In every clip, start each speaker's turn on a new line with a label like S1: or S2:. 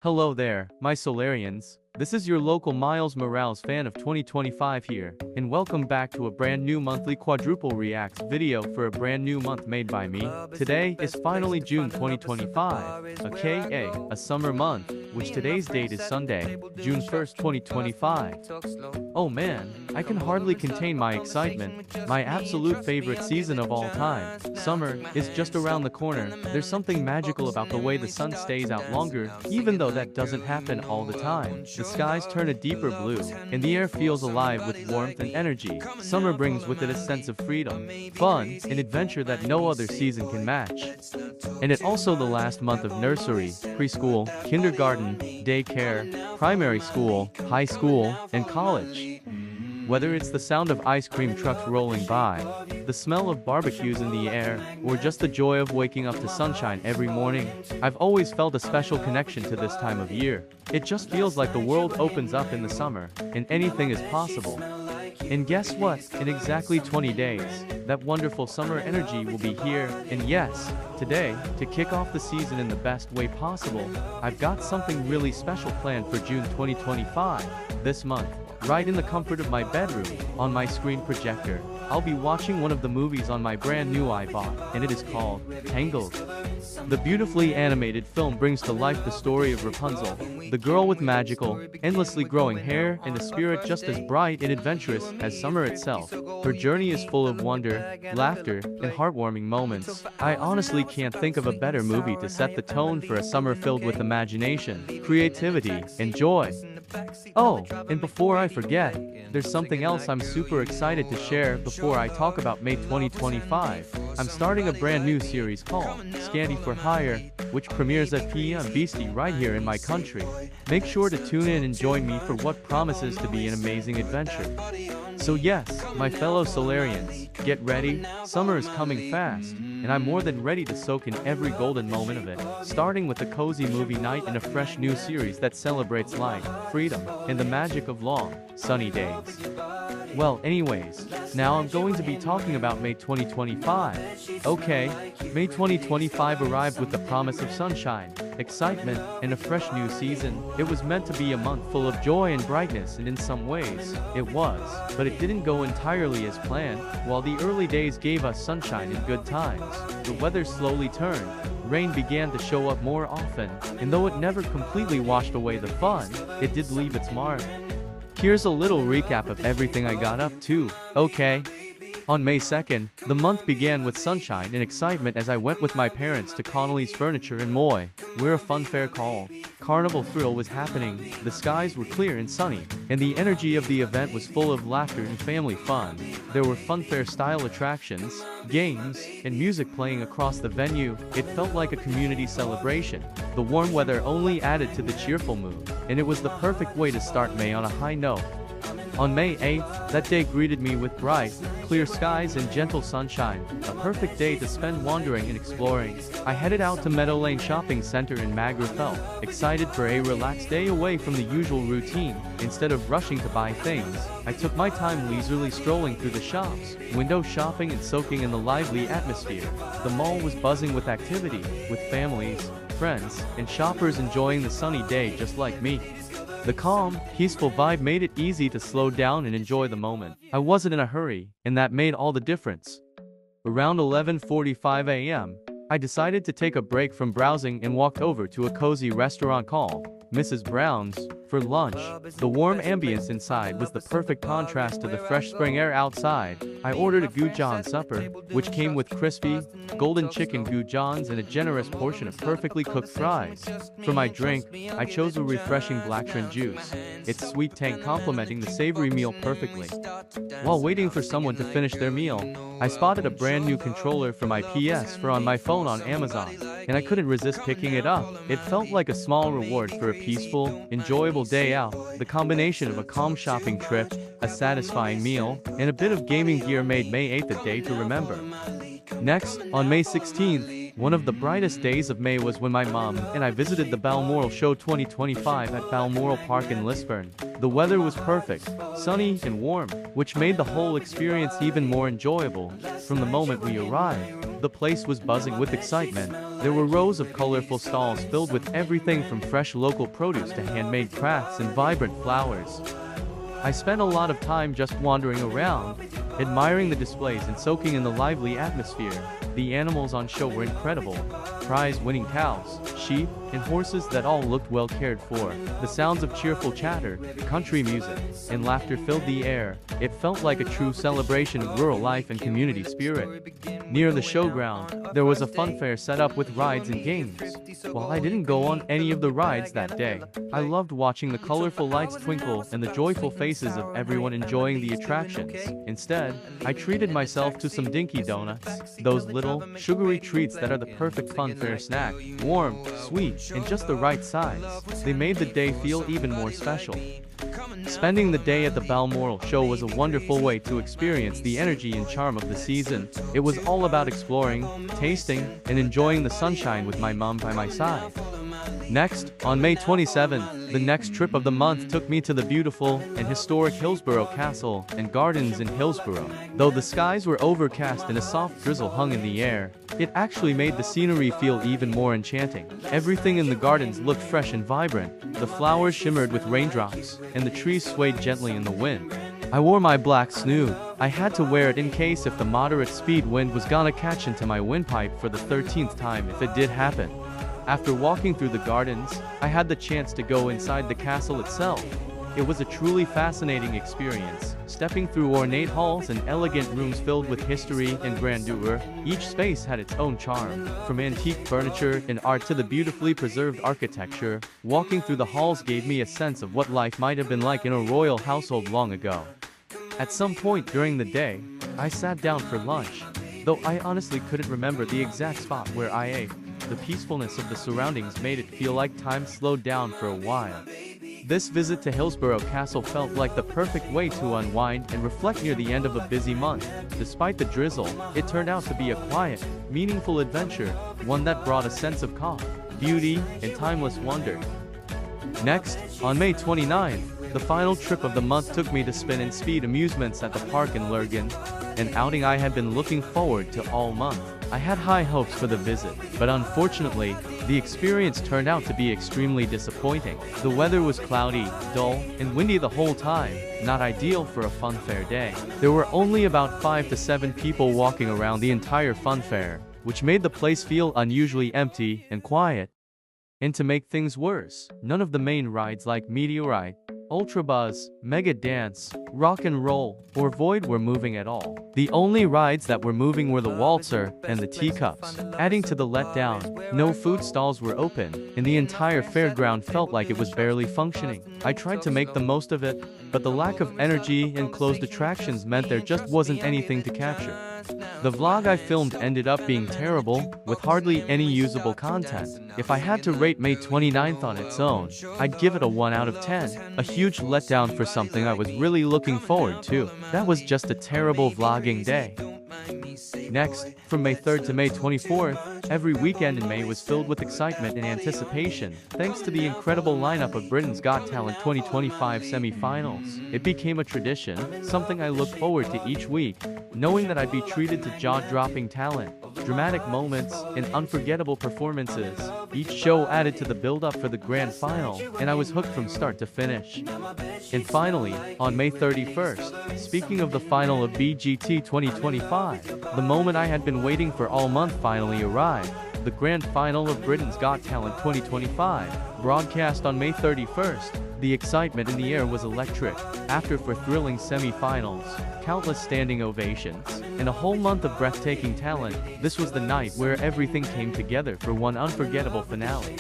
S1: Hello there, my Solarians. This is your local Miles Morales fan of 2025 here, and welcome back to a brand new monthly Quadruple Reacts video for a brand new month made by me. Today is finally June 2025, aka a summer month, which today's date is Sunday, June 1st, 2025. Oh man, I can hardly contain my excitement. My absolute favorite season of all time, summer, is just around the corner. There's something magical about the way the sun stays out longer, even though that doesn't happen all the time. The skies turn a deeper blue, and the air feels alive with warmth and energy. Summer brings with it a sense of freedom, fun, and adventure that no other season can match. And it's also the last month of nursery, preschool, kindergarten, daycare, primary school, high school, and college. Whether it's the sound of ice cream trucks rolling by, the smell of barbecues in the air, or just the joy of waking up to sunshine every morning, I've always felt a special connection to this time of year. It just feels like the world opens up in the summer, and anything is possible. And guess what? In exactly 20 days, that wonderful summer energy will be here, and yes, today, to kick off the season in the best way possible, I've got something really special planned for June 2025. This month, right in the comfort of my bedroom, on my screen projector, I'll be watching one of the movies on my brand new iPod, and it is called Tangled. The beautifully animated film brings to life the story of Rapunzel, the girl with magical, endlessly growing hair and a spirit just as bright and adventurous as summer itself. Her journey is full of wonder, laughter, and heartwarming moments. I honestly can't think of a better movie to set the tone for a summer filled with imagination, creativity, and joy. Oh, and before I forget, there's something else I'm super excited to share before I talk about May 2025. I'm starting a brand new series called Scanty for Hire, which premieres at PM Beastie right here in my country. Make sure to tune in and join me for what promises to be an amazing adventure. So yes, my fellow Solarians, get ready, summer is coming fast, and I'm more than ready to soak in every golden moment of it, starting with a cozy movie night and a fresh new series that celebrates life, freedom, and the magic of long, sunny days. Well, anyways, now I'm going to be talking about May 2025. Okay, May 2025 arrived with the promise of sunshine, excitement, and a fresh new season. It was meant to be a month full of joy and brightness, and in some ways, it was. But it didn't go entirely as planned. While the early days gave us sunshine and good times, the weather slowly turned. Rain began to show up more often, and though it never completely washed away the fun, it did leave its mark. Here's a little recap of everything I got up to, okay? On May 2nd, the month began with sunshine and excitement as I went with my parents to Connolly's Furniture in Moy, where a fun fair called Carnival Thrill was happening. The skies were clear and sunny, and the energy of the event was full of laughter and family fun. There were fun fair-style attractions, games, and music playing across the venue. It felt like a community celebration. The warm weather only added to the cheerful mood, and it was the perfect way to start May on a high note. On May 8th, that day greeted me with bright, clear skies and gentle sunshine, a perfect day to spend wandering and exploring. I headed out to Meadow Lane Shopping Center in Magrafell, excited for a relaxed day away from the usual routine. Instead of rushing to buy things, I took my time leisurely strolling through the shops, window shopping and soaking in the lively atmosphere. The mall was buzzing with activity, with families, friends, and shoppers enjoying the sunny day just like me. The calm, peaceful vibe made it easy to slow down and enjoy the moment. I wasn't in a hurry, and that made all the difference. Around 11:45 a.m., I decided to take a break from browsing and walked over to a cozy restaurant called Mrs. Brown's for lunch. The warm ambience inside was the perfect contrast to the fresh spring air outside. I ordered a goujons supper, which came with crispy, golden chicken goujons and a generous portion of perfectly cooked fries. For my drink, I chose a refreshing blackcurrant juice, its sweet tang complementing the savory meal perfectly. While waiting for someone to finish their meal, I spotted a brand new controller for my PS4 on my phone on Amazon, and I couldn't resist picking it up. It felt like a small reward for a peaceful, enjoyable day out. The combination of a calm shopping trip, a satisfying meal, and a bit of gaming gear made May 8th a day to remember. Next, on May 16th, one of the brightest days of May was when my mom and I visited the Balmoral Show 2025 at Balmoral Park in Lisburn. The weather was perfect, sunny and warm, which made the whole experience even more enjoyable. From the moment we arrived, The place was buzzing with excitement. There were rows of colorful stalls filled with everything from fresh local produce to handmade crafts and vibrant flowers. I spent a lot of time just wandering around, admiring the displays and soaking in the lively atmosphere. The animals on show were incredible. Prize-winning cows, sheep, and horses that all looked well cared for. The sounds of cheerful chatter, country music, and laughter filled the air. It felt like a true celebration of rural life and community spirit. Near the showground, there was a fun fair set up with rides and games. While I didn't go on any of the rides that day, I loved watching the colorful lights twinkle and the joyful faces of everyone enjoying the attractions. Instead, I treated myself to some dinky donuts, those little, sugary treats that are the perfect fun fair snack, warm, sweet, and just the right size. They made the day feel even more special. Spending the day at the Balmoral show was a wonderful way to experience the energy and charm of the season. It was all about exploring, tasting, and enjoying the sunshine with my mom by my side. Next, on May 27th, the next trip of the month took me to the beautiful and historic Hillsborough Castle and Gardens in Hillsborough. Though the skies were overcast and a soft drizzle hung in the air, it actually made the scenery feel even more enchanting. Everything in the gardens looked fresh and vibrant. The flowers shimmered with raindrops, and the trees swayed gently in the wind. I wore my black snood. I had to wear it in case if the moderate speed wind was gonna catch into my windpipe for the 13th time if it did happen. After walking through the gardens, I had the chance to go inside the castle itself. It was a truly fascinating experience, stepping through ornate halls and elegant rooms filled with history and grandeur. Each space had its own charm. From antique furniture and art to the beautifully preserved architecture, walking through the halls gave me a sense of what life might have been like in a royal household long ago. At some point during the day, I sat down for lunch, though I honestly couldn't remember the exact spot where I ate. The peacefulness of the surroundings made it feel like time slowed down for a while. This visit to Hillsborough Castle felt like the perfect way to unwind and reflect near the end of a busy month. Despite the drizzle, it turned out to be a quiet, meaningful adventure, one that brought a sense of calm, beauty, and timeless wonder. Next, on May 29th, the final trip of the month took me to Spin and Speed Amusements at the park in Lurgan, an outing I had been looking forward to all month. I had high hopes for the visit, but unfortunately, the experience turned out to be extremely disappointing. The weather was cloudy, dull, and windy the whole time, not ideal for a fun fair day. There were only about 5 to 7 people walking around the entire fun fair, which made the place feel unusually empty and quiet. And to make things worse, none of the main rides like Meteorite, Ultra Buzz, Mega Dance, Rock and Roll, or Void were moving at all. The only rides that were moving were the Waltzer and the Teacups. Adding to the letdown, no food stalls were open, and the entire fairground felt like it was barely functioning. I tried to make the most of it, but the lack of energy and closed attractions meant there just wasn't anything to capture. The vlog I filmed ended up being terrible, with hardly any usable content. If I had to rate May 29th on its own, I'd give it a 1 out of 10. A huge letdown for something I was really looking forward to. That was just a terrible vlogging day. Next, from May 3rd to May 24th, every weekend in May was filled with excitement and anticipation, thanks to the incredible lineup of Britain's Got Talent 2025 semi-finals. It became a tradition, something I looked forward to each week, knowing that I'd be treated to jaw-dropping talent, dramatic moments, and unforgettable performances. Each show added to the build-up for the grand final, and I was hooked from start to finish. And finally, on May 31st, speaking of the final of BGT 2025, the moment I had been waiting for all month finally arrived. The grand final of Britain's Got Talent 2025, broadcast on May 31st. The excitement in the air was electric. After 4 thrilling semi-finals, countless standing ovations, and a whole month of breathtaking talent, this was the night where everything came together for one unforgettable finale.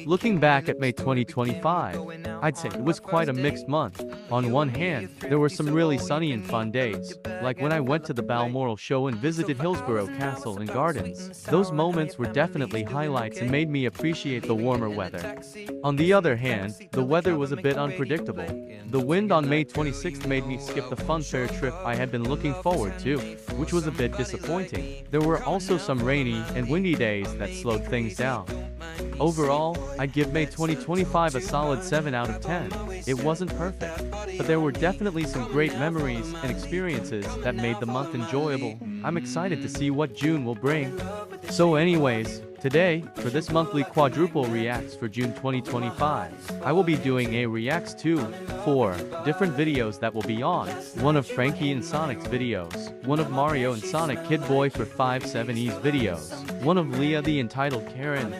S1: Looking back at May 2025, I'd say it was quite a mixed month. On one hand, there were some really sunny and fun days, like when I went to the Balmoral show and visited Hillsborough Castle and Gardens. Those moments were definitely highlights and made me appreciate the warmer weather. On the other hand, the weather was a bit unpredictable. The wind on May 26th made me skip the fun fair trip I had been looking forward to, which was a bit disappointing. There were also some rainy and windy days that slowed things down. Overall, I'd give May 2025 a solid 7 out of 10. It wasn't perfect, but there were definitely some great memories and experiences that made the month enjoyable. I'm excited to see what June will bring. So anyways, today, for this monthly Quadruple Reacts for June 2025, I will be doing a Reacts to 4 different videos that will be on. One of Frankie and Sonic's videos, one of Mario and Sonic Kid Boy for 5-7E's videos, one of Leah the entitled Karen,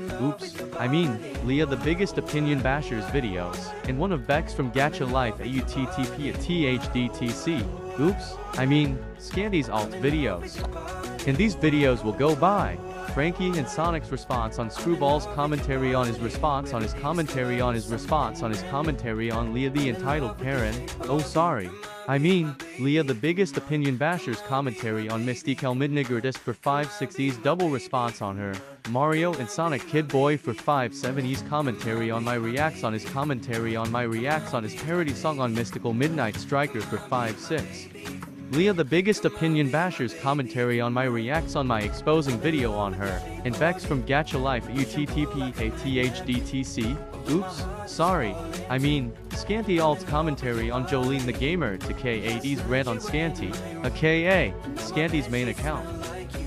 S1: Leah the Biggest Opinion Bashers videos, and one of Bex from Gacha Life at UTTP at THDTC. Scandy's alt videos. And these videos will go by Frankie and Sonic's response on Screwball's commentary on his response on his commentary on his response on his commentary on Leah the entitled Karen, Leah the Biggest Opinion Bashers commentary on Mystique Midniggertist for 5-6E's double response on her, Mario and Sonic Kid Boy for 5-7E's commentary on my reacts on his commentary on my reacts on his parody song on Mystical Midnight Striker for 5-6. Leah the Biggest Opinion Bashers commentary on my reacts on my exposing video on her, and Bex from Gacha Life UTTP ATHDTC, Scanty Alt's commentary on Jolene the Gamer to K8E's rant on Scanty, aka Scanty's main account.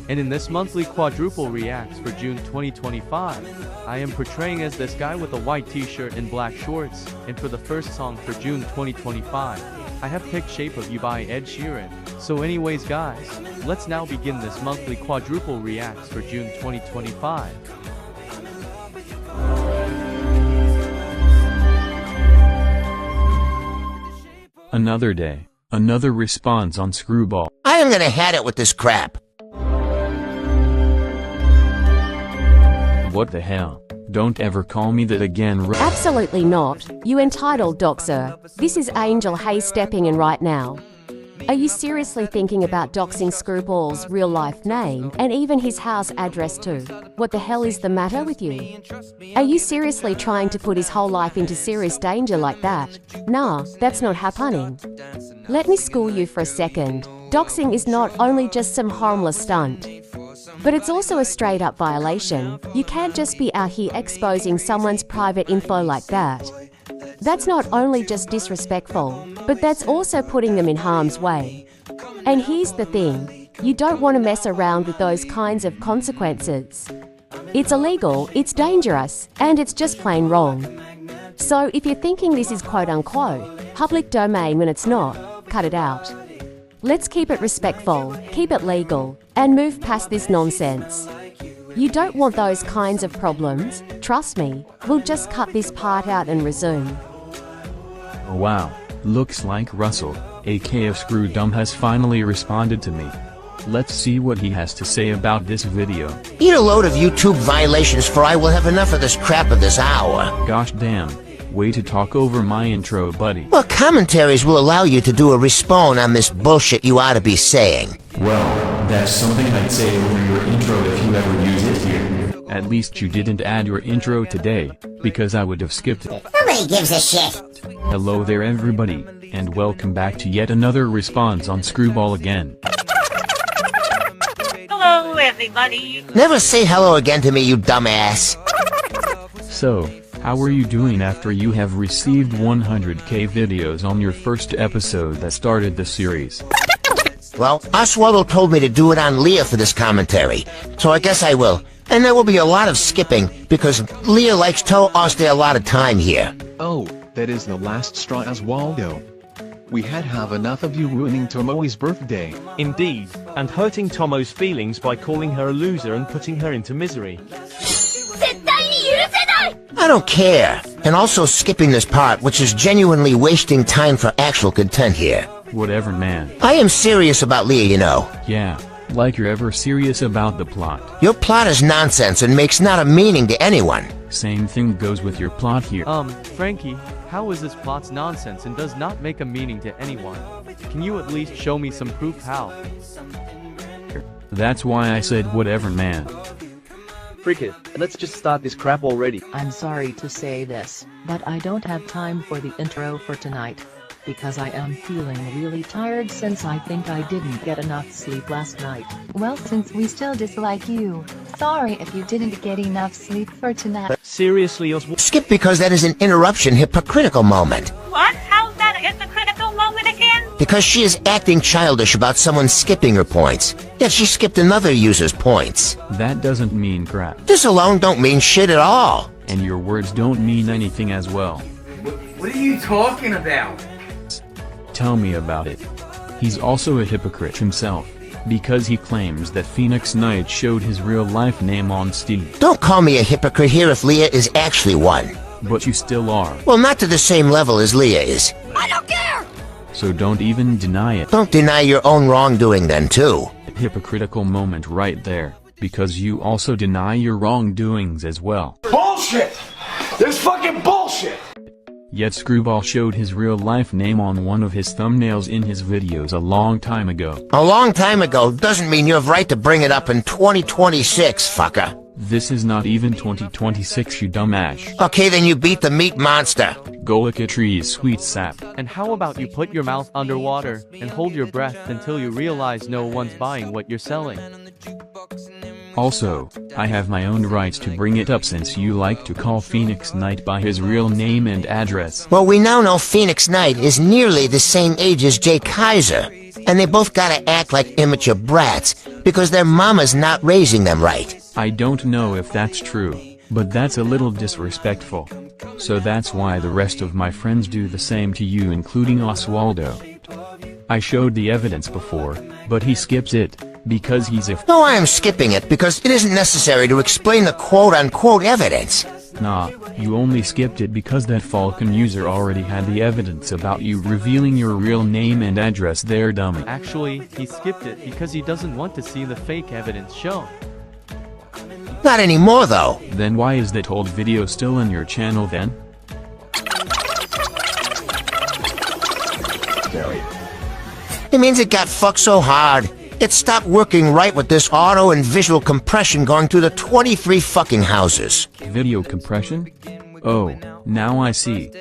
S1: And in this monthly Quadruple Reacts for June 2025, I am portraying as this guy with a white t-shirt and black shorts, and for the first song for June 2025, I have picked Shape of You by Ed Sheeran. So anyways guys, let's now begin this monthly Quadruple Reacts for June 2025.
S2: Another day, another response on Screwball.
S3: I am gonna had it with this crap.
S2: What the hell? Don't ever call me that again.
S4: Absolutely not, you entitled doxer. This is Angel Hay stepping in right now. Are you seriously thinking about doxing Screwball's real-life name and even his house address too? What the hell is the matter with you? Are you seriously trying to put his whole life into serious danger like that? Nah, that's not happening. Let me school you for a second. Doxing is not only just some harmless stunt, but it's also a straight-up violation. You can't just be out here exposing someone's private info like that. That's not only just disrespectful, but that's also putting them in harm's way. And here's the thing, you don't want to mess around with those kinds of consequences. It's illegal, it's dangerous, and it's just plain wrong. So if you're thinking this is quote-unquote public domain when it's not, cut it out. Let's keep it respectful, keep it legal, and move past this nonsense. You don't want those kinds of problems, trust me. We'll just cut this part out and resume.
S2: Oh wow, looks like Russell, aka Screwdum, has finally responded to me. Let's see what he has to say about this video.
S3: Eat a load of YouTube violations, for I will have enough of this crap at this hour.
S2: Gosh damn, way to talk over my intro, buddy.
S3: Well, commentaries will allow you to do a respawn on this bullshit you ought to be saying.
S5: Well, that's something I'd say over your intro if you ever use it here.
S2: At least you didn't add your intro today, because I would have skipped it.
S3: Nobody gives a shit.
S2: Hello there everybody, and welcome back to yet another response on Screwball again.
S6: Hello, everybody.
S3: Never say hello again to me, you dumbass.
S2: So, how are you doing after you have received 100k videos on your first episode that started the series?
S3: Well, Oswaldo told me to do it on Leah for this commentary, so I guess I will. And there will be a lot of skipping, because Leah likes to stay a lot of time here.
S7: Oh, that is the last straw, Oswaldo. We had have enough of you ruining Tomoe's birthday.
S8: Indeed, and hurting Tomo's feelings by calling her a loser and putting her into misery.
S3: I don't care. And also skipping this part, which is genuinely wasting time for actual content here.
S2: Whatever, man.
S3: I am serious about Leah, you know.
S2: Yeah, like you're ever serious about the plot.
S3: Your plot is nonsense and makes not a meaning to anyone.
S2: Same thing goes with your plot here.
S1: Frankie, how is this plot's nonsense and does not make a meaning to anyone? Can you at least show me some proof how?
S2: That's why I said whatever, man.
S9: Freak it, let's just start this crap already.
S10: I'm sorry to say this, but I don't have time for the intro for tonight. Because I am feeling really tired since I think I didn't get enough sleep last night.
S11: Well, since we still dislike you,
S6: sorry if you didn't get enough sleep for tonight.
S8: Seriously, Oswald?
S3: Skip because that is an interruption hypocritical moment.
S11: What? How's that a hypocritical moment again?
S3: Because she is acting childish about someone skipping her points. Yet she skipped another user's points.
S2: That doesn't mean crap.
S3: This alone don't mean shit at all.
S2: And your words don't mean anything as well.
S12: What are you talking about?
S2: Tell me about it. He's also a hypocrite himself, because he claims that Phoenix Knight showed his real-life name on Steam.
S3: Don't call me a hypocrite here if Leah is actually one.
S2: But you still are.
S3: Well, not to the same level as Leah is.
S11: I don't care!
S2: So don't even deny it.
S3: Don't deny your own wrongdoing then, too.
S2: Hypocritical moment right there, because you also deny your wrongdoings as well.
S12: Bullshit! This fucking bullshit!
S2: Yet Screwball showed his real-life name on one of his thumbnails in his videos a long time ago.
S3: A long time ago doesn't mean you have right to bring it up in 2026, fucker.
S2: This is not even 2026, you dumbass.
S3: Okay, then you beat the meat monster.
S2: Go lick a tree's sweet sap.
S1: And how about you put your mouth underwater and hold your breath until you realize no one's buying what you're selling?
S2: Also, I have my own rights to bring it up since you like to call Phoenix Knight by his real name and address.
S3: Well, we now know Phoenix Knight is nearly the same age as Jay Kaiser, and they both gotta act like immature brats because their mama's not raising them right.
S2: I don't know if that's true, but that's a little disrespectful. So that's why the rest of my friends do the same to you, including Oswaldo. I showed the evidence before, but he skips it, because he's a
S3: No, I am skipping it because it isn't necessary to explain the quote-unquote evidence.
S2: Nah, you only skipped it because that Falcon user already had the evidence about you revealing your real name and address there, dummy.
S1: Actually, he skipped it because he doesn't want to see the fake evidence shown.
S3: Not anymore, though.
S2: Then why is that old video still in your channel then?
S3: It means it got fucked so hard, it stopped working right with this auto and visual compression going through the 23 fucking houses.
S2: Video compression? Oh, now I see.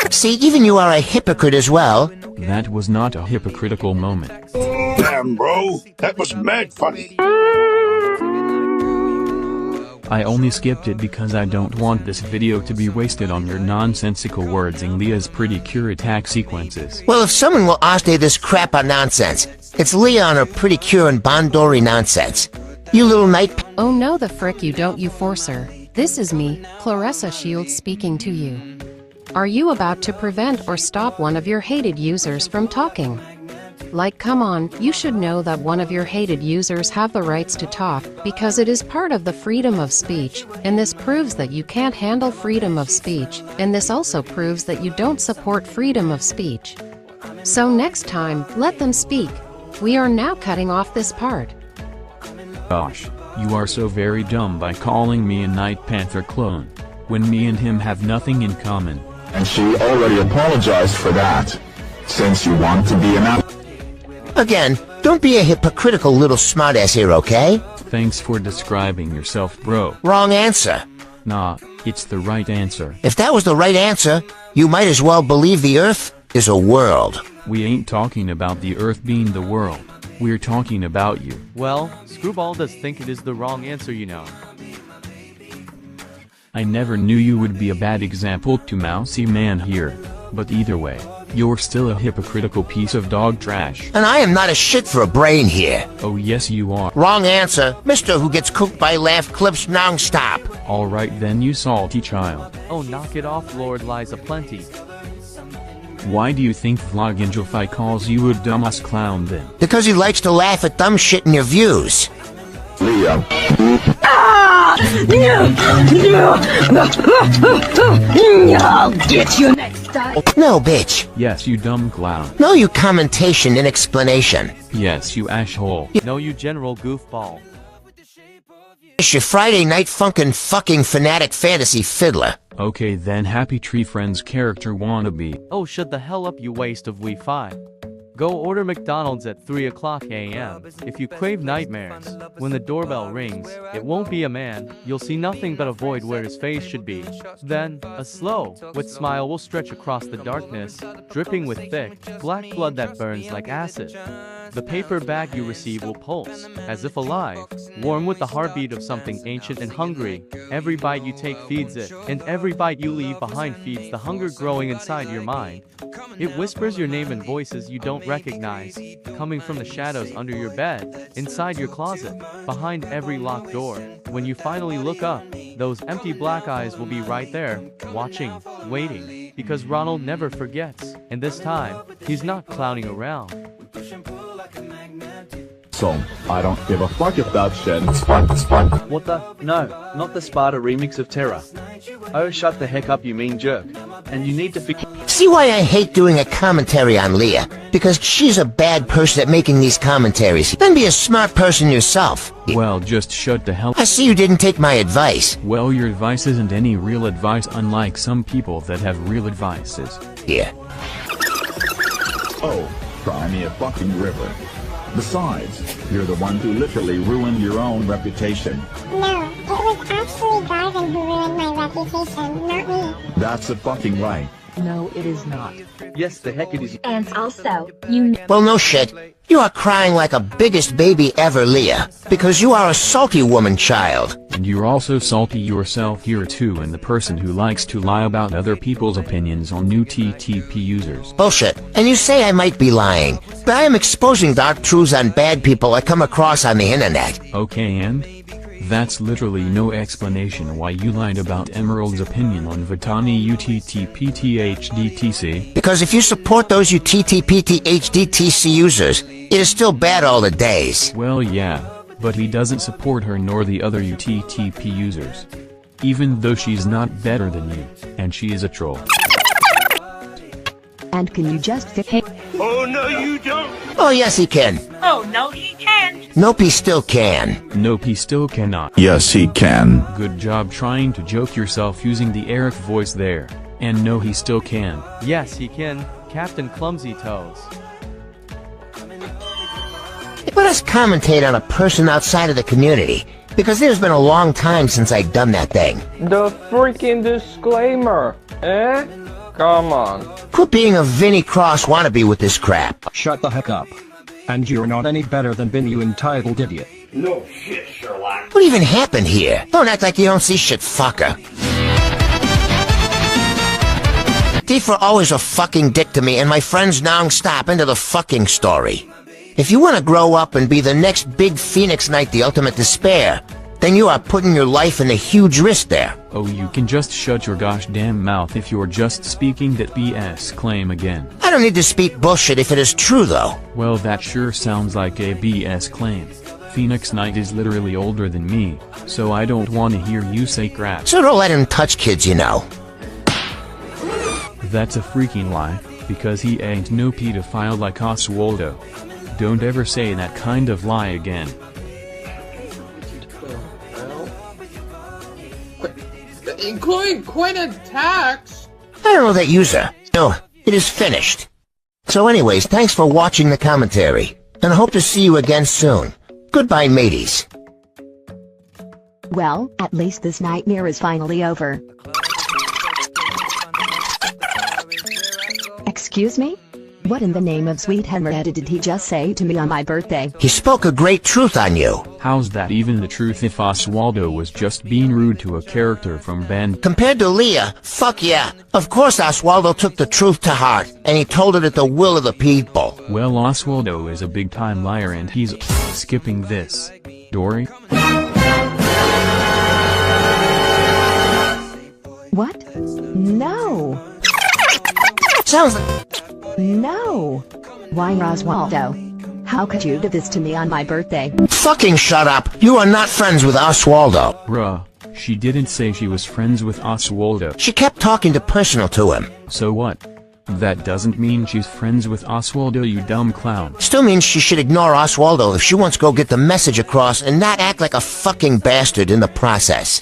S3: See, even you are a hypocrite as well.
S2: That was not a hypocritical moment.
S13: Damn, bro, that was mad funny.
S2: I only skipped it because I don't want this video to be wasted on your nonsensical words in Leah's pretty cure attack sequences.
S3: Well, if someone will stay this crap on nonsense, it's Leah on her pretty cure and Bondori nonsense. You little night.
S4: Oh no, the frick you don't, you forcer. This is me, Clarissa Shields, speaking to you. Are you about to prevent or stop one of your hated users from talking? Like, come on, you should know that one of your hated users have the rights to talk, because it is part of the freedom of speech, and this proves that you can't handle freedom of speech, and this also proves that you don't support freedom of speech. So next time, let them speak. We are now cutting off this part.
S2: Gosh, you are so very dumb by calling me a Night Panther clone, when me and him have nothing in common.
S13: And she already apologized for that. Since you want to be an
S3: Again, don't be a hypocritical little smartass here, okay?
S2: Thanks for describing yourself, bro.
S3: Wrong answer.
S2: Nah, it's the right answer.
S3: If that was the right answer, you might as well believe the Earth is a world.
S2: We ain't talking about the Earth being the world. We're talking about you.
S1: Well, Screwball does think it is the wrong answer, you know.
S2: I never knew you would be a bad example to Mousy Man here, but either way, you're still a hypocritical piece of dog trash.
S3: And I am not a shit for a brain here.
S2: Oh yes you are.
S3: Wrong answer. Mister who gets cooked by laugh clips non-stop.
S2: Alright then, you salty child.
S1: Oh, knock it off, Lord Liza Plenty.
S2: Why do you think Vloginjify calls you a dumbass clown then?
S3: Because he likes to laugh at dumb shit in your views.
S13: Leo.
S11: I'll get you next time.
S3: No, bitch.
S2: Yes, you dumb clown.
S3: No, you commentation and explanation.
S2: Yes, you asshole.
S1: No, you general goofball.
S3: It's your Friday night fucking fanatic fantasy fiddler.
S2: Okay then, Happy Tree Friends character wannabe.
S1: Oh, shut the hell up, you waste of Wi-Fi. Go order McDonald's at 3 o'clock a.m. If you crave nightmares, when the doorbell rings, it won't be a man, you'll see nothing but a void where his face should be. Then, a slow, wet smile will stretch across the darkness, dripping with thick, black blood that burns like acid. The paper bag you receive will pulse, as if alive, warm with the heartbeat of something ancient and hungry. Every bite you take feeds it, and every bite you leave behind feeds the hunger growing inside your mind. It whispers your name in voices you don't recognize, coming from the shadows under your bed, inside your closet, behind every locked door. When you finally look up, those empty black eyes will be right there, watching, waiting, because Ronald never forgets, and this time, he's not clowning around.
S13: So, I don't give a fuck if that shit.
S9: What the? No, not the Sparta remix of Terror. Oh, shut the heck up, you mean jerk. And you need to fix.
S3: See why I hate doing a commentary on Leah? Because she's a bad person at making these commentaries. Then be a smart person yourself.
S2: Well, just shut the hell.
S3: I see you didn't take my advice.
S2: Well, your advice isn't any real advice, unlike some people that have real advices.
S3: Yeah.
S13: Oh, cry me a fucking river. Besides, you're the one who literally ruined your own reputation.
S14: No, it was actually Garvin who ruined my reputation, not me.
S13: That's a fucking right.
S10: No, it is not.
S9: Yes, the heck it is.
S11: And also, you
S3: Well, no shit. You are crying like a biggest baby ever, Leah, because you are a salty woman child.
S2: And you're also salty yourself here too, and the person who likes to lie about other people's opinions on new TTP users.
S3: Bullshit. And you say I might be lying, but I am exposing dark truths on bad people I come across on the internet.
S2: Okay, and? That's literally no explanation why you lied about Emerald's opinion on Vitani UTTPTHDTC.
S3: Because if you support those UTTPTHDTC users, it is still bad all the days.
S2: Well, yeah, but he doesn't support her nor the other UTTP users. Even though she's not better than you, and she is a troll.
S10: And can you just fix?
S12: Oh, no, you don't.
S3: Oh, yes, he can.
S11: Oh, no, he can't.
S3: Nope, he still can.
S2: Nope, he still cannot.
S13: Yes, he can.
S2: Good job trying to joke yourself using the Eric voice there. And no, he still can.
S1: Yes, he can, Captain Clumsy Toes.
S3: Let us commentate on a person outside of the community, because there's been a long time since I've done that thing.
S15: The freaking disclaimer, eh? Come on.
S3: Quit being a Vinnie Cross wannabe with this crap.
S16: Shut the heck up. And you're not any better than Vinnie, you entitled idiot.
S12: No shit, Sherlock.
S3: What even happened here? Don't act like you don't see shit, fucker. Thief were always a fucking dick to me, and my friends non-stop into the fucking story. If you want to grow up and be the next big Phoenix Knight, the ultimate despair, then you are putting your life in a huge risk there.
S2: Oh, you can just shut your gosh damn mouth if you're just speaking that BS claim again.
S3: I don't need to speak bullshit if it is true, though.
S2: Well, that sure sounds like a BS claim. Phoenix Knight is literally older than me, so I don't want to hear you say crap.
S3: So don't let him touch kids, you know.
S2: That's a freaking lie, because he ain't no pedophile like Oswaldo. Don't ever say that kind of lie again.
S17: Including Quinn tax.
S3: I don't know that user. No, it is finished. So anyways, thanks for watching the commentary, and I hope to see you again soon. Goodbye, mateys.
S10: Well, at least this nightmare is finally over. Excuse me? What in the name of sweet Henrietta did he just say to me on my birthday?
S3: He spoke a great truth on you.
S2: How's that even the truth if Oswaldo was just being rude to a character from band?
S3: Compared to Leah, fuck yeah. Of course Oswaldo took the truth to heart, and he told it at the will of the people.
S2: Well, Oswaldo is a big-time liar and he's skipping this. Dory?
S10: What? No!
S3: Sounds like...
S10: No! Why, Oswaldo? How could you do this to me on my birthday?
S3: Fucking shut up! You are not friends with Oswaldo.
S2: Bruh, she didn't say she was friends with Oswaldo.
S3: She kept talking to personal to him.
S2: So what? That doesn't mean she's friends with Oswaldo, you dumb clown.
S3: Still means she should ignore Oswaldo if she wants to go get the message across and not act like a fucking bastard in the process.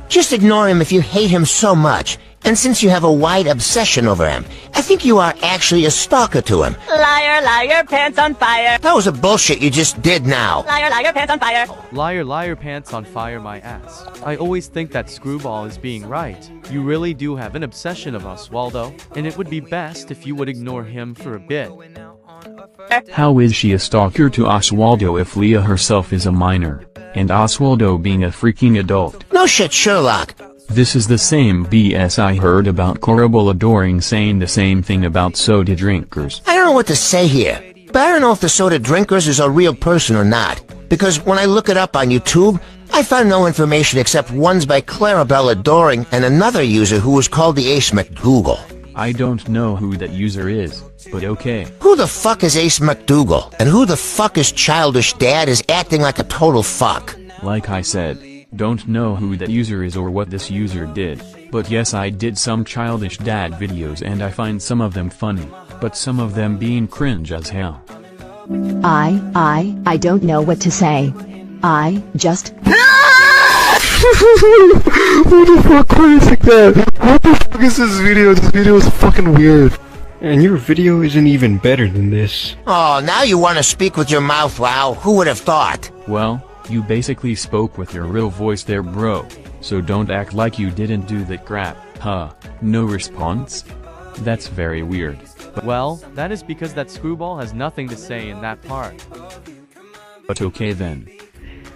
S3: Just ignore him if you hate him so much, And since you have a wide obsession over him, I think you are actually a stalker to him.
S18: Liar, liar, pants on fire.
S3: That was a bullshit you just did now.
S18: Liar, liar, pants on fire.
S1: Liar, liar, pants on fire, my ass. I always think that Screwball is being right. You really do have an obsession of Oswaldo, and it would be best if you would ignore him for a bit.
S2: How is she a stalker to Oswaldo if Leah herself is a minor, and Oswaldo being a freaking adult?
S3: No shit, Sherlock.
S2: This is the same BS I heard about Quadruple adoring saying the same thing about soda drinkers.
S3: I don't know what to say here, but I don't know if the soda drinkers is a real person or not. Because when I look it up on YouTube, I found no information except ones by Clarabelle Adoring and another user who was called the Ace McDougal.
S2: I don't know who that user is, but okay.
S3: Who the fuck is Ace McDougal? And who the fuck is Childish Dad is acting like a total fuck?
S2: Like I said, don't know who that user is or what this user did, but yes, I did some Childish Dad videos and I find some of them funny, but some of them being cringe as hell.
S10: I don't know what to say. I just...
S19: Who the fuck cries like that? What the fuck is this video? This video is fucking weird. And your video isn't even better than this.
S3: Oh, now you want to speak with your mouth, wow. Who would have thought?
S2: Well, you basically spoke with your real voice there, bro. So don't act like you didn't do that crap. Huh? No response? That's very weird.
S1: Well, that is because that Screwball has nothing to say in that part.
S2: But okay then.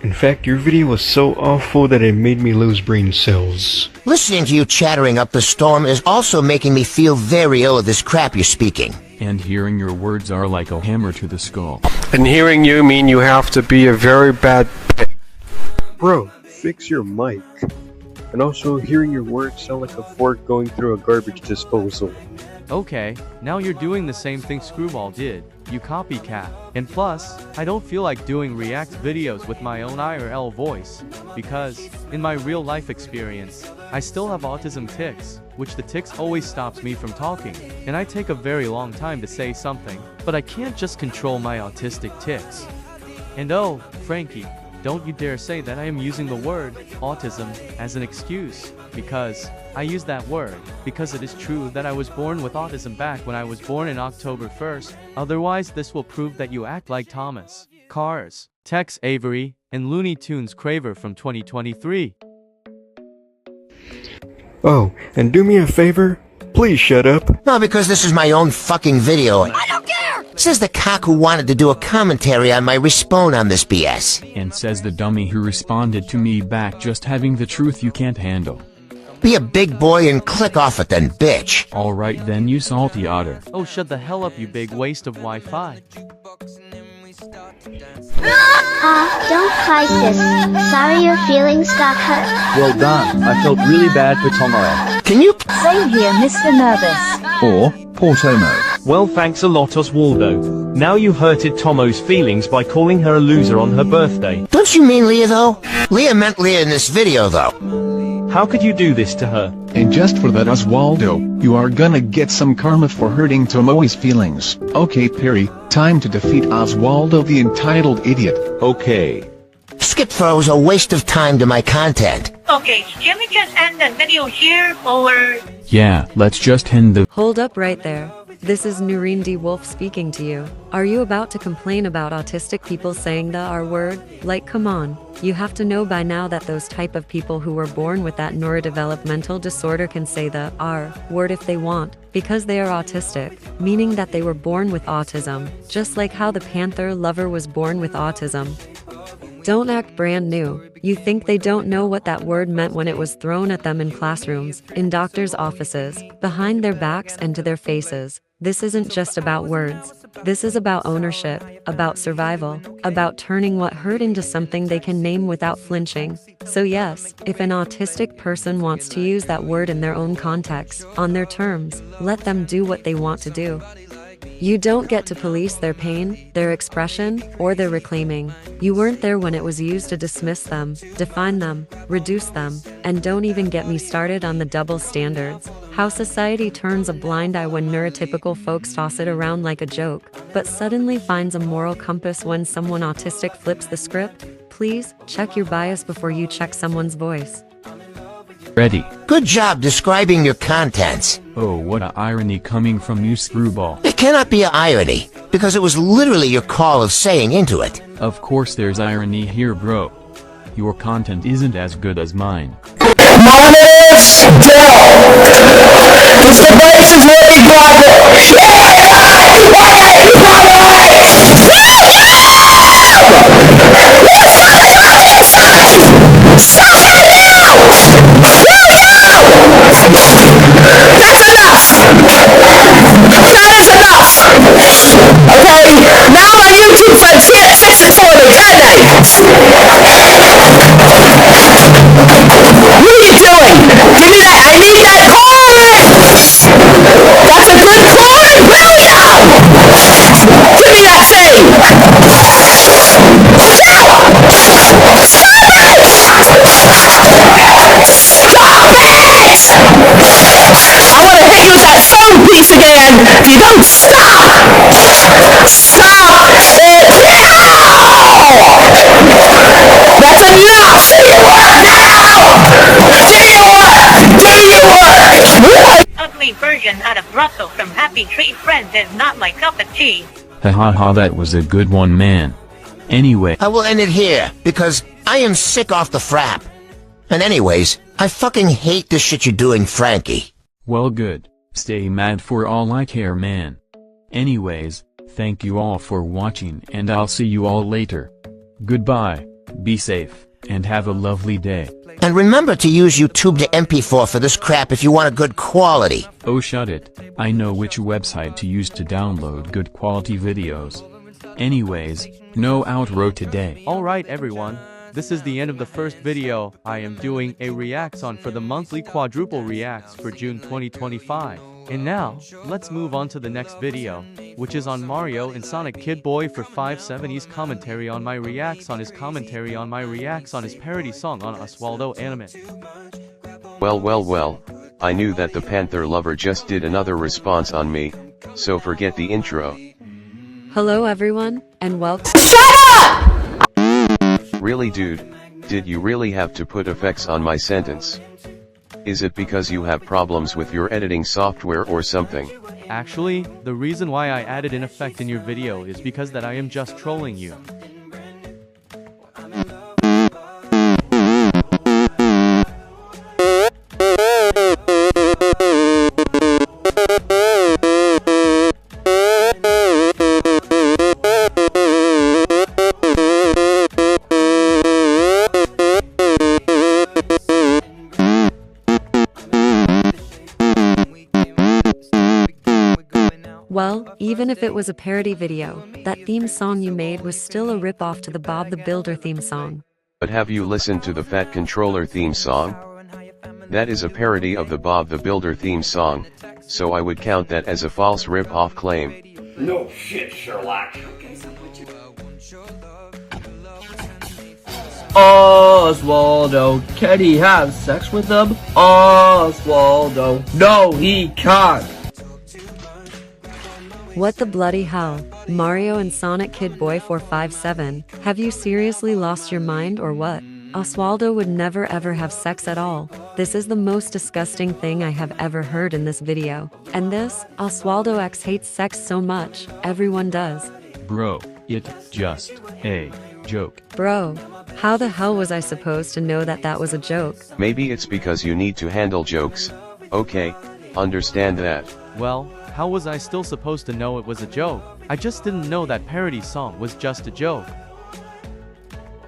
S19: In fact, your video was so awful that it made me lose brain cells.
S3: Listening to you chattering up the storm is also making me feel very ill of this crap you're speaking.
S2: And hearing your words are like a hammer to the skull.
S19: And hearing you mean you have to be a very bad Bro, fix your mic. And also, hearing your words sound like a fork going through a garbage disposal.
S1: Okay, now you're doing the same thing Screwball did, you copycat. And plus, I don't feel like doing react videos with my own IRL voice, because, in my real life experience, I still have autism tics, which the tics always stops me from talking, and I take a very long time to say something, but I can't just control my autistic tics. And oh, Frankie, don't you dare say that I am using the word autism as an excuse, because I use that word because it is true that I was born with autism back when I was born in October 1st. Otherwise, this will prove that you act like Thomas, Cars, Tex Avery, and Looney Tunes Craver from 2023.
S19: Oh, and do me a favor, please shut up.
S3: No, because this is my own fucking video. I don't care! Says the cock who wanted to do a commentary on my respawn on this BS.
S2: And says the dummy who responded to me back just having the truth you can't handle.
S3: Be a big boy and click off it then, bitch.
S2: Alright then, you salty otter.
S1: Oh, shut the hell up, you big waste of Wi-Fi.
S14: Don't fight this. Sorry your feelings got hurt.
S9: Well done. I felt really bad for Tomo.
S3: Can you...
S6: Same here, Mr. Nervous.
S5: Or, poor Tomo.
S8: Well, thanks a lot, Oswaldo. Now you hurted Tomo's feelings by calling her a loser on her birthday.
S3: Don't you mean Leah, though? Leah meant Leah in this video, though.
S8: How could you do this to her?
S7: And just for that, Oswaldo, you are gonna get some karma for hurting Tomoe's feelings. Okay, Perry, time to defeat Oswaldo the entitled idiot.
S5: Okay.
S3: Skip throws a waste of time to my content.
S11: Okay, can we just end the video here, or...
S2: Yeah, let's just end the...
S20: Hold up right there. This is Noreen D. Wolf speaking to you. Are you about to complain about autistic people saying the R word? Like, come on. You have to know by now that those type of people who were born with that neurodevelopmental disorder can say the R word if they want, because they are autistic, meaning that they were born with autism, just like how the Panther lover was born with autism. Don't act brand new. You think they don't know what that word meant when it was thrown at them in classrooms, in doctors' offices, behind their backs and to their faces. This isn't just about words. This is about ownership, about survival, about turning what hurt into something they can name without flinching. So yes, if an autistic person wants to use that word in their own context, on their terms, let them do what they want to do. You don't get to police their pain, their expression, or their reclaiming. You weren't there when it was used to dismiss them, define them, reduce them, and don't even get me started on the double standards. How society turns a blind eye when neurotypical folks toss it around like a joke, but suddenly finds a moral compass when someone autistic flips the script. Please, check your bias before you check someone's voice.
S2: Ready.
S3: Good job describing your contents.
S2: Oh, what a irony coming from you, screwball.
S3: It cannot be an irony, because it was literally your call of saying into it.
S2: Of course there's irony here, bro. Your content isn't as good as mine.
S12: It's the base is working Okay, now my YouTube friends can't fix it for me, can they? What are you doing? Give me that, I need that corn! That's a good corn, William! Give me that thing! I want to hit you with that phone piece again if you don't stop! Stop it now! That's enough! Do your work now! Do your work!
S11: Ugly version out of Russell from Happy Tree Friends is not my cup of tea.
S2: Ha ha ha, that was a good one, man. Anyway,
S3: I will end it here, because I am sick off the frap. And anyways, I fucking hate the shit you're doing, Frankie.
S2: Well, good. Stay mad for all I care, man. Anyways, thank you all for watching, and I'll see you all later. Goodbye, be safe, and have a lovely day.
S3: And remember to use YouTube to MP4 for this crap if you want a good quality.
S2: Oh, shut it. I know which website to use to download good quality videos. Anyways, no outro today.
S1: Alright everyone, this is the end of the first video. I am doing a reacts on for the monthly Quadruple Reacts for June 2025. And now, let's move on to the next video, which is on Mario and Sonic Kid Boy for 570's commentary on my reacts on his commentary on my reacts on his parody song on Oswaldo Anime.
S21: Well, I knew that the Panther lover just did another response on me, so forget the intro.
S20: Hello everyone, and welcome.
S21: Really, dude, did you really have to put effects on my sentence? Is it because you have problems with your editing software or something?
S1: Actually, the reason why I added an effect in your video is because that I am just trolling you.
S20: Well, even if it was a parody video, that theme song you made was still a rip-off to the Bob the Builder theme song.
S21: But have you listened to the Fat Controller theme song? That is a parody of the Bob the Builder theme song, so I would count that as a false rip-off claim.
S12: No shit, Sherlock.
S17: Oswaldo, can he have sex with them? Oswaldo, no he can't.
S20: What the bloody hell? Mario and Sonic Kid Boy 457, have you seriously lost your mind or what? Oswaldo would never ever have sex at all. This is the most disgusting thing I have ever heard in this video. And this, Oswaldo X hates sex so much, everyone does.
S2: Bro, it's just a joke.
S20: Bro, how the hell was I supposed to know that that was a joke?
S21: Maybe it's because you need to handle jokes. Okay, understand that.
S1: Well, how was I still supposed to know it was a joke? I just didn't know that parody song was just a joke.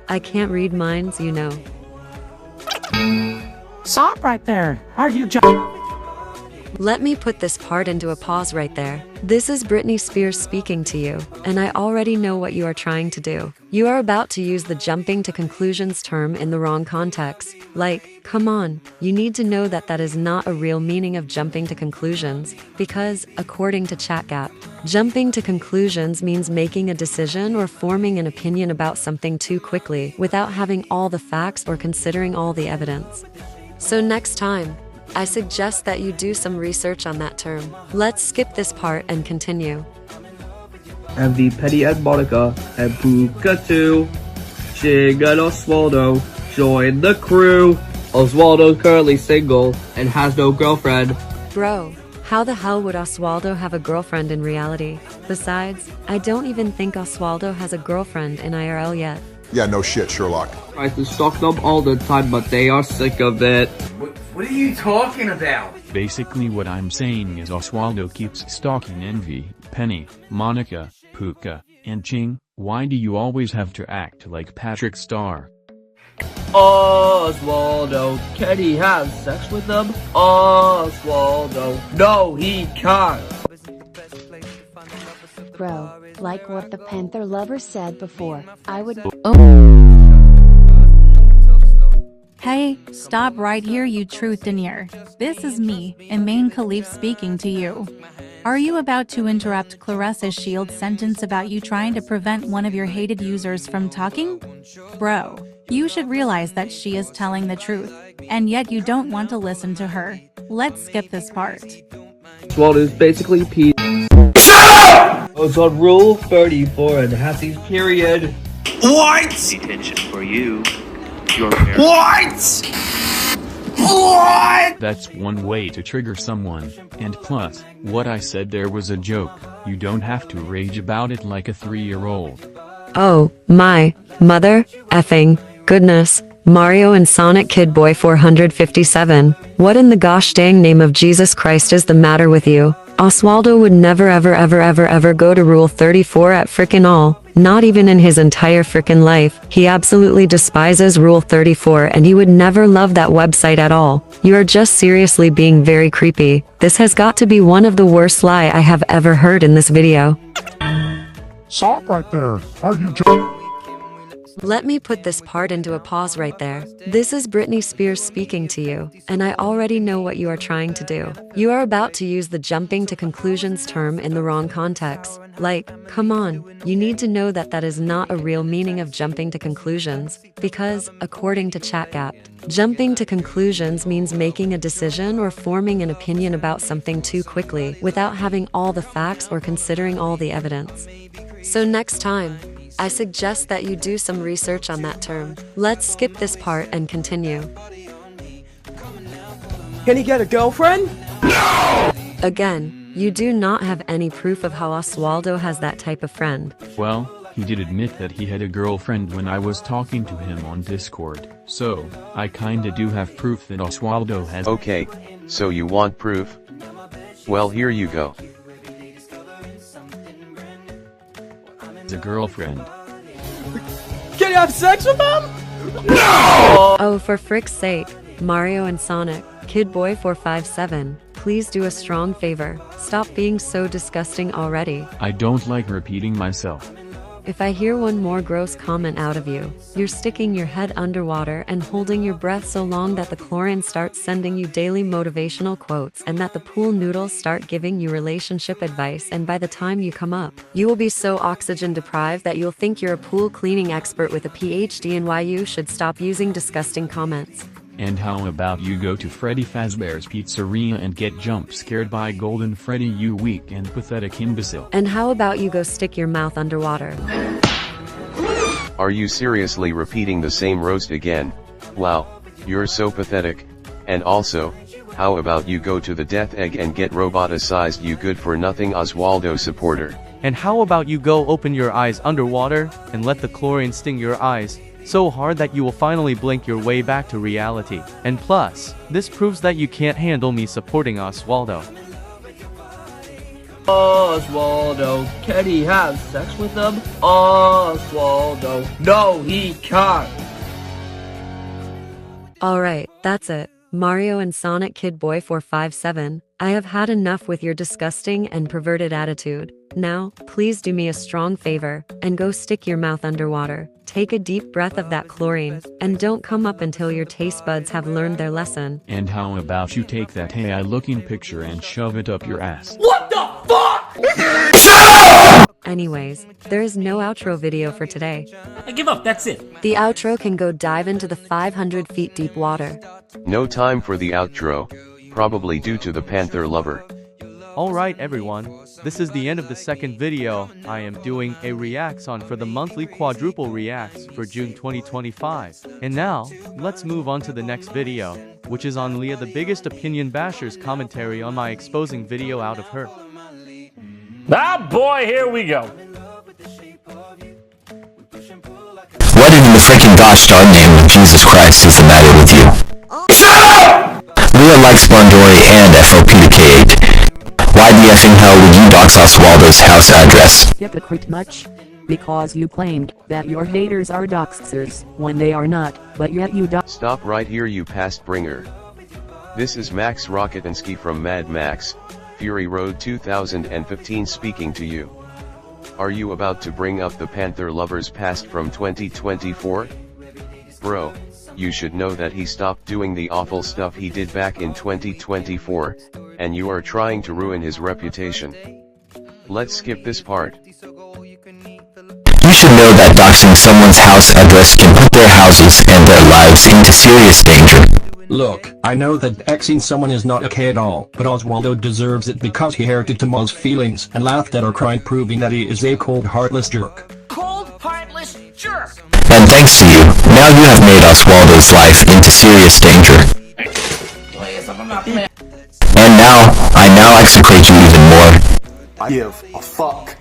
S20: I can't read minds, you know.
S22: Stop right there. Are you
S20: Let me put this part into a pause right there. This is Britney Spears speaking to you, and I already know what you are trying to do. You are about to use the jumping to conclusions term in the wrong context. Like, come on, you need to know that that is not a real meaning of jumping to conclusions, because, according to ChatGap, jumping to conclusions means making a decision or forming an opinion about something too quickly without having all the facts or considering all the evidence. So next time, I suggest that you do some research on that term. Let's skip this part and continue.
S17: MV Petty and Monica and Puka too. Ching and Oswaldo join the crew. Oswaldo's currently single and has no girlfriend.
S20: Bro, how the hell would Oswaldo have a girlfriend in reality? Besides, I don't even think Oswaldo has a girlfriend in IRL yet.
S4: Yeah, no shit, Sherlock.
S17: Tries to stalk them all the time, but they are sick of it.
S13: What are you talking about?
S2: Basically what I'm saying is Oswaldo keeps stalking Envy, Penny, Monica, Puka, and Ching. Why do you always have to act like Patrick Star?
S17: Oswaldo, can he have sex with them? Oswaldo, no he can't.
S6: Bro, like what the Panther lover said before, I would.
S23: Hey, stop right here, you truth denier. This is me, Imaine Khalif speaking to you. Are you about to interrupt Clarissa Shield's sentence about you trying to prevent one of your hated users from talking? Bro, you should realize that she is telling the truth, and yet you don't want to listen to her. Let's skip this part.
S17: Oswaldo is basically P. It's on Rule 34 and has his period.
S13: What?
S24: Detention for you.
S13: What? What?
S2: That's one way to trigger someone, and plus, what I said there was a joke. You don't have to rage about it like a 3-year-old.
S20: Oh, my, mother, effing, goodness, Mario and Sonic Kid Boy 457, what in the gosh dang name of Jesus Christ is the matter with you? Oswaldo would never ever go to Rule 34 at frickin' all, not even in his entire frickin' life. He absolutely despises Rule 34 and he would never love that website at all. You are just seriously being very creepy. This has got to be one of the worst lie I have ever heard in this video.
S22: Stop right there. Are you
S20: Let me put this part into a pause right there. This is Britney Spears speaking to you, and I already know what you are trying to do. You are about to use the jumping to conclusions term in the wrong context. Like, come on, you need to know that that is not a real meaning of jumping to conclusions, because, according to ChatGapt, jumping to conclusions means making a decision or forming an opinion about something too quickly without having all the facts or considering all the evidence. So next time, I suggest that you do some research on that term. Let's skip this part and continue.
S17: Can he get a girlfriend?
S20: No! Again, you do not have any proof of how Oswaldo has that type of friend.
S2: Well, he did admit that he had a girlfriend when I was talking to him on Discord, so I kinda do have proof that Oswaldo has.
S21: Okay, so you want proof? Well, here you go.
S2: A girlfriend.
S17: Can you have sex with them?
S20: No! Oh, for frick's sake, Mario and Sonic, Kid Boy 457, please do a strong favor. Stop being so disgusting already.
S2: I don't like repeating myself.
S20: If I hear one more gross comment out of you, you're sticking your head underwater and holding your breath so long that the chlorine starts sending you daily motivational quotes and that the pool noodles start giving you relationship advice, and by the time you come up, you will be so oxygen deprived that you'll think you're a pool cleaning expert with a PhD, and why you should stop using disgusting comments.
S2: And how about you go to Freddy Fazbear's Pizzeria and get jump scared by Golden Freddy, you weak and pathetic imbecile.
S20: And how about you go stick your mouth underwater?
S21: Are you seriously repeating the same roast again? Wow, you're so pathetic. And also, how about you go to the Death Egg and get roboticized, you good for nothing Oswaldo supporter.
S1: And how about you go open your eyes underwater and let the chlorine sting your eyes so hard that you will finally blink your way back to reality. And plus, this proves that you can't handle me supporting Oswaldo.
S17: Oswaldo, can he have sex with them? Oswaldo, no he can't.
S20: Alright, that's it. Mario and Sonic Kid Boy 457, I have had enough with your disgusting and perverted attitude. Now, please do me a strong favor, and go stick your mouth underwater, take a deep breath of that chlorine, and don't come up until your taste buds have learned their lesson.
S2: And how about you take that AI looking picture and shove it up your ass?
S13: What the fuck?
S20: Anyways, there is no outro video for today.
S13: I give up, that's it.
S20: The outro can go dive into the 500 feet deep water.
S21: No time for the outro, probably due to the Panther lover.
S1: Alright everyone, this is the end of the second video. I am doing a reacts on for the monthly quadruple reacts for June 2025. And now, let's move on to the next video, which is on Leah the biggest opinion basher's commentary on my exposing video out of her.
S4: Ah boy, here we go.
S15: What in the freaking gosh darn name of Jesus Christ is the matter with you? Shut up! Leah likes Bondori and FOP to K8. Why the effing hell would you dox Oswaldo's house address?
S10: Hypocrite much? Because you claimed that your haters are doxers, when they are not, but yet you dox.
S21: Stop right here, you past bringer. This is Max Rocketinsky from Mad Max, Fury Road 2015 speaking to you. Are you about to bring up the Panther lover's past from 2024? Bro, you should know that he stopped doing the awful stuff he did back in 2024, and you are trying to ruin his reputation. Let's skip this part.
S15: You should know that doxing someone's house address can put their houses and their lives into serious danger.
S16: Look, I know that Xing someone is not okay at all, but Oswaldo deserves it because he hurted Tomo's feelings and laughed at her crying, proving that he is a cold, heartless jerk.
S13: Cold, heartless jerk!
S15: And thanks to you, now you have made Oswaldo's life into serious danger. And now, I now execrate you even more.
S24: I give a fuck.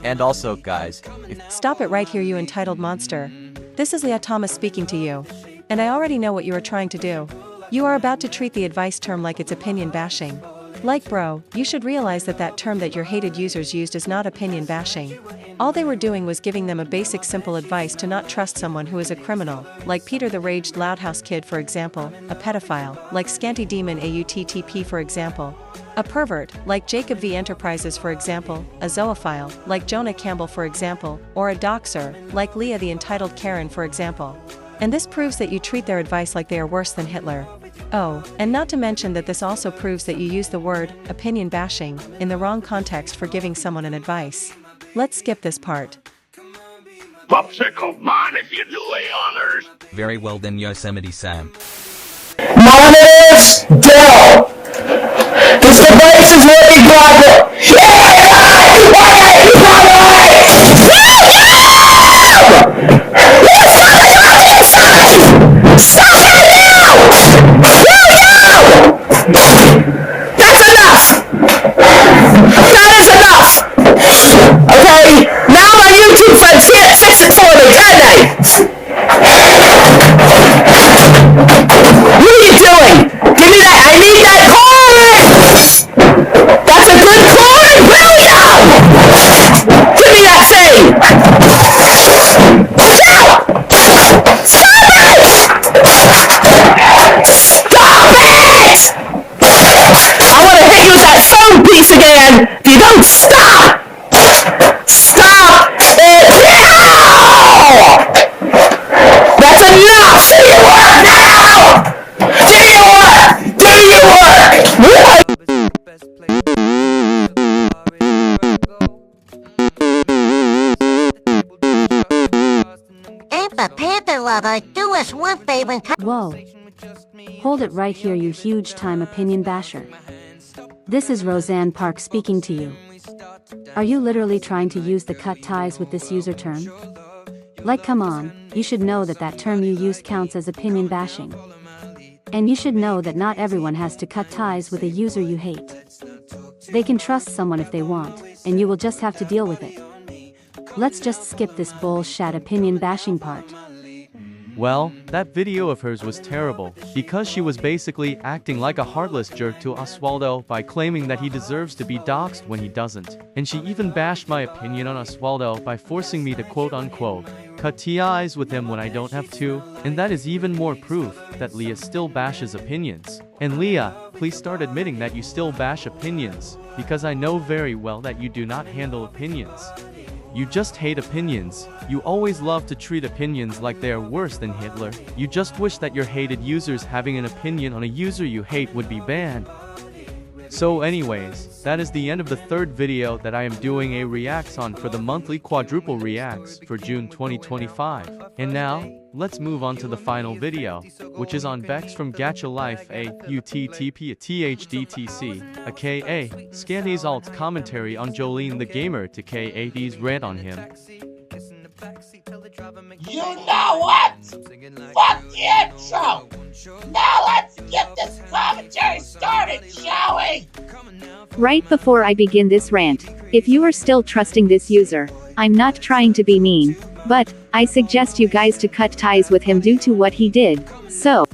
S25: And also, guys,
S26: Stop it right here, you entitled monster. This is Leah Thomas speaking to you. And I already know what you are trying to do. You are about to treat the advice term like it's opinion bashing. Like bro, you should realize that that term that your hated users used is not opinion bashing. All they were doing was giving them a basic simple advice to not trust someone who is a criminal, like Peter the Raged Loudhouse Kid for example, a pedophile, like Scanty Demon AUTTP for example, a pervert, like Jacob V Enterprises for example, a zoophile, like Jonah Campbell for example, or a doxer, like Leah the entitled Karen for example. And this proves that you treat their advice like they are worse than Hitler. Oh, and not to mention that this also proves that you use the word, opinion bashing, in the wrong context for giving someone an advice. Let's skip this part.
S13: Popsicle man if you do the honors.
S25: very well then, Yosemite Sam.
S12: My name is Dell. This device is working properly. That's enough! That is enough! Okay, now my YouTube friends can't fix it for me, can they? What are you doing? Give me that, I need that coin! That's a good coin! Brilliant! Give me that thing! I want to hit you with that phone piece again if you don't stop! Stop it now! That's enough! Do your work now! Do your work! Do your work!
S14: Ampa Panther Lover, do us one favor and
S6: Whoa. Hold it right here, you huge time opinion basher. This is Roseanne Park speaking to you. Are you literally trying to use the cut ties with this user term? Like come on, you should know that that term you used counts as opinion bashing. And you should know that not everyone has to cut ties with a user you hate. They can trust someone if they want, and you will just have to deal with it. Let's just skip this bullshit opinion bashing part.
S1: Well, that video of hers was terrible, because she was basically acting like a heartless jerk to Oswaldo by claiming that he deserves to be doxxed when he doesn't. And she even bashed my opinion on Oswaldo by forcing me to quote-unquote cut ties with him when I don't have to, and that is even more proof that Leah still bashes opinions. And Leah, please start admitting that you still bash opinions, because I know very well that you do not handle opinions. You just hate opinions. You always love to treat opinions like they are worse than Hitler. You just wish that your hated users having an opinion on a user you hate would be banned. So anyways, that is the end of the third video that I am doing a reacts on for the monthly Quadruple reacts for June 2025. And now, let's move on to the final video, which is on Bex from Gacha Life a UTTP THDTC, aka Scanty's alt commentary on Jolene the Gamer to K80's rant on him.
S13: You know what? Fuck the intro! Now let's get this commentary started, shall we?
S6: Right before I begin this rant, if you are still trusting this user, I'm not trying to be mean, but I suggest you guys to cut ties with him due to what he did, so...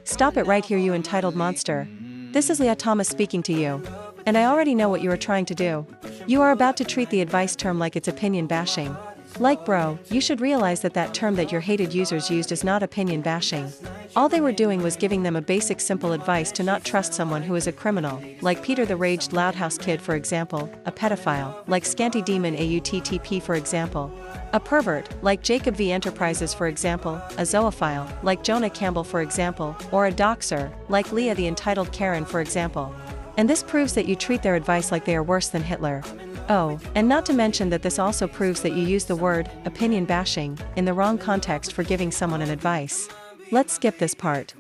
S26: Stop it right here, you entitled monster. This is Leah Thomas speaking to you. And I already know what you are trying to do. You are about to treat the advice term like it's opinion bashing. Like bro, you should realize that that term that your hated users used is not opinion bashing. All they were doing was giving them a basic simple advice to not trust someone who is a criminal, like Peter the Raged Loudhouse Kid for example, a pedophile, like Scanty Demon AUTTP for example, a pervert, like Jacob V Enterprises for example, a zoophile, like Jonah Campbell for example, or a doxer, like Leah the entitled Karen for example. And this proves that you treat their advice like they are worse than Hitler. Oh, and not to mention that this also proves that you use the word, opinion bashing, in the wrong context for giving someone an advice. Let's skip this part.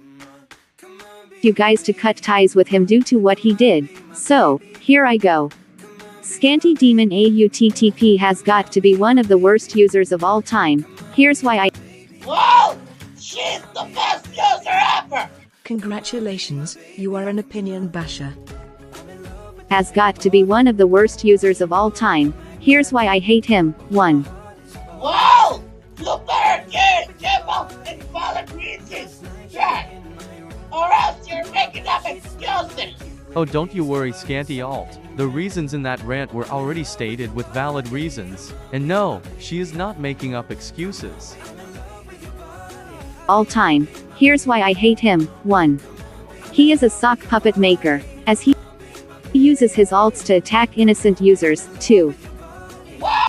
S6: You guys to cut ties with him due to what he did, so, here I go. Scanty Demon AUTTP has got to be one of the worst users of all time. Here's why I...
S13: Whoa! She's the best user ever!
S5: Congratulations, you are an opinion basher.
S6: Has got to be one of the worst users of all time. Here's why I hate him. 1.
S13: Whoa! You better get it, Jimbo, and valid reasons. Yeah. Or else you're making up excuses.
S1: Oh, don't you worry, Scanty alt. The reasons in that rant were already stated with valid reasons. And no, she is not making up excuses.
S6: All time. Here's why I hate him. 1. He is a sock puppet maker, as he uses his alts to attack innocent users. 2.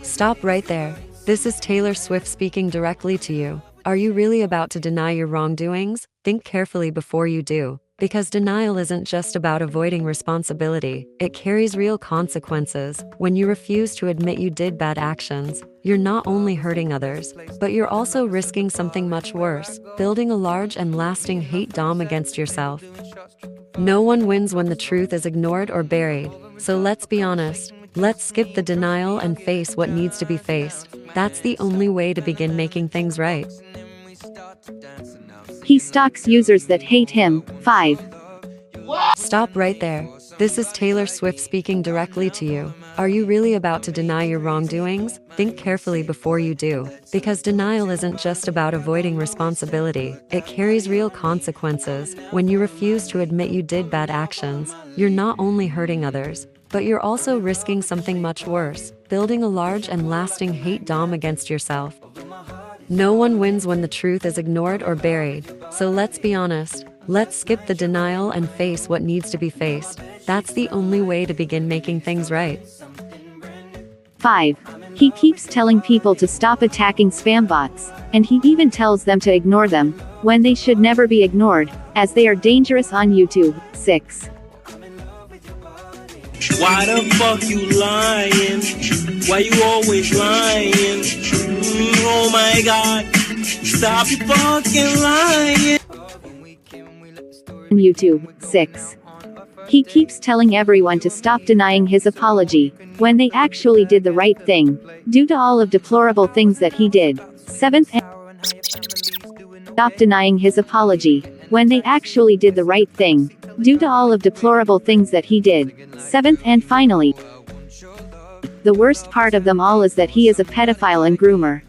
S20: Stop right there. This is Taylor Swift speaking directly to you. Are you really about to deny your wrongdoings? Think carefully before you do. Because denial isn't just about avoiding responsibility, it carries real consequences. When you refuse to admit you did bad actions, you're not only hurting others, but you're also risking something much worse, building a large and lasting hate dam against yourself. No one wins when the truth is ignored or buried, so let's be honest. Let's skip the denial and face what needs to be faced. That's the only way to begin making things right.
S6: He stalks users that hate him. 5.
S20: Stop right there. This is Taylor Swift speaking directly to you. Are you really about to deny your wrongdoings? Think carefully before you do. Because denial isn't just about avoiding responsibility, it carries real consequences. When you refuse to admit you did bad actions, you're not only hurting others, but you're also risking something much worse, building a large and lasting hate dam against yourself. No one wins when the truth is ignored or buried, so let's be honest. Let's skip the denial and face what needs to be faced. That's the only way to begin making things right.
S6: 5. He keeps telling people to stop attacking spam bots, and he even tells them to ignore them, when they should never be ignored, as they are dangerous on YouTube. 6.
S7: Why the fuck you lying? Why you always lying? Oh my god, stop you fucking lying.
S6: YouTube. 6. He keeps telling everyone to stop denying his apology, when they actually did the right thing, due to all of deplorable things that he did. 7th. Stop denying his apology, when they actually did the right thing, due to all of deplorable things that he did. 7th and finally, the worst part of them all is that he is a pedophile and groomer.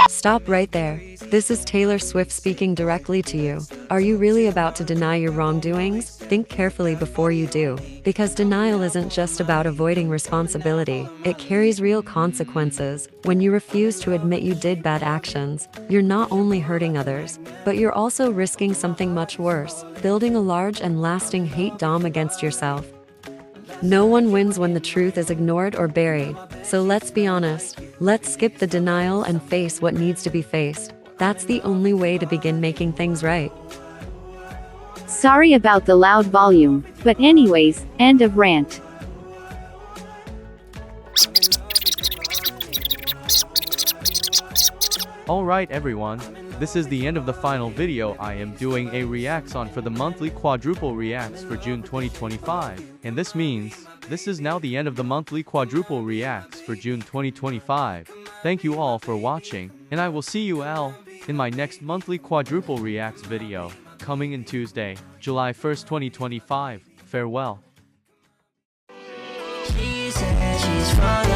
S20: Stop right there. This is Taylor Swift speaking directly to you. Are you really about to deny your wrongdoings? Think carefully before you do. Because denial isn't just about avoiding responsibility, it carries real consequences. When you refuse to admit you did bad actions, you're not only hurting others, but you're also risking something much worse, building a large and lasting hate dam against yourself. No one wins when the truth is ignored or buried, so let's be honest. Let's skip the denial and face what needs to be faced. That's the only way to begin making things right.
S6: Sorry about the loud volume, but anyways, end of rant.
S1: Alright everyone, this is the end of the final video. I am doing a reacts on for the monthly quadruple reacts for June 2025, and this means, this is now the end of the monthly quadruple reacts for June 2025. Thank you all for watching, and I will see you all in my next monthly quadruple reacts video, coming in Tuesday, July 1st, 2025. Farewell.
S7: She said she's from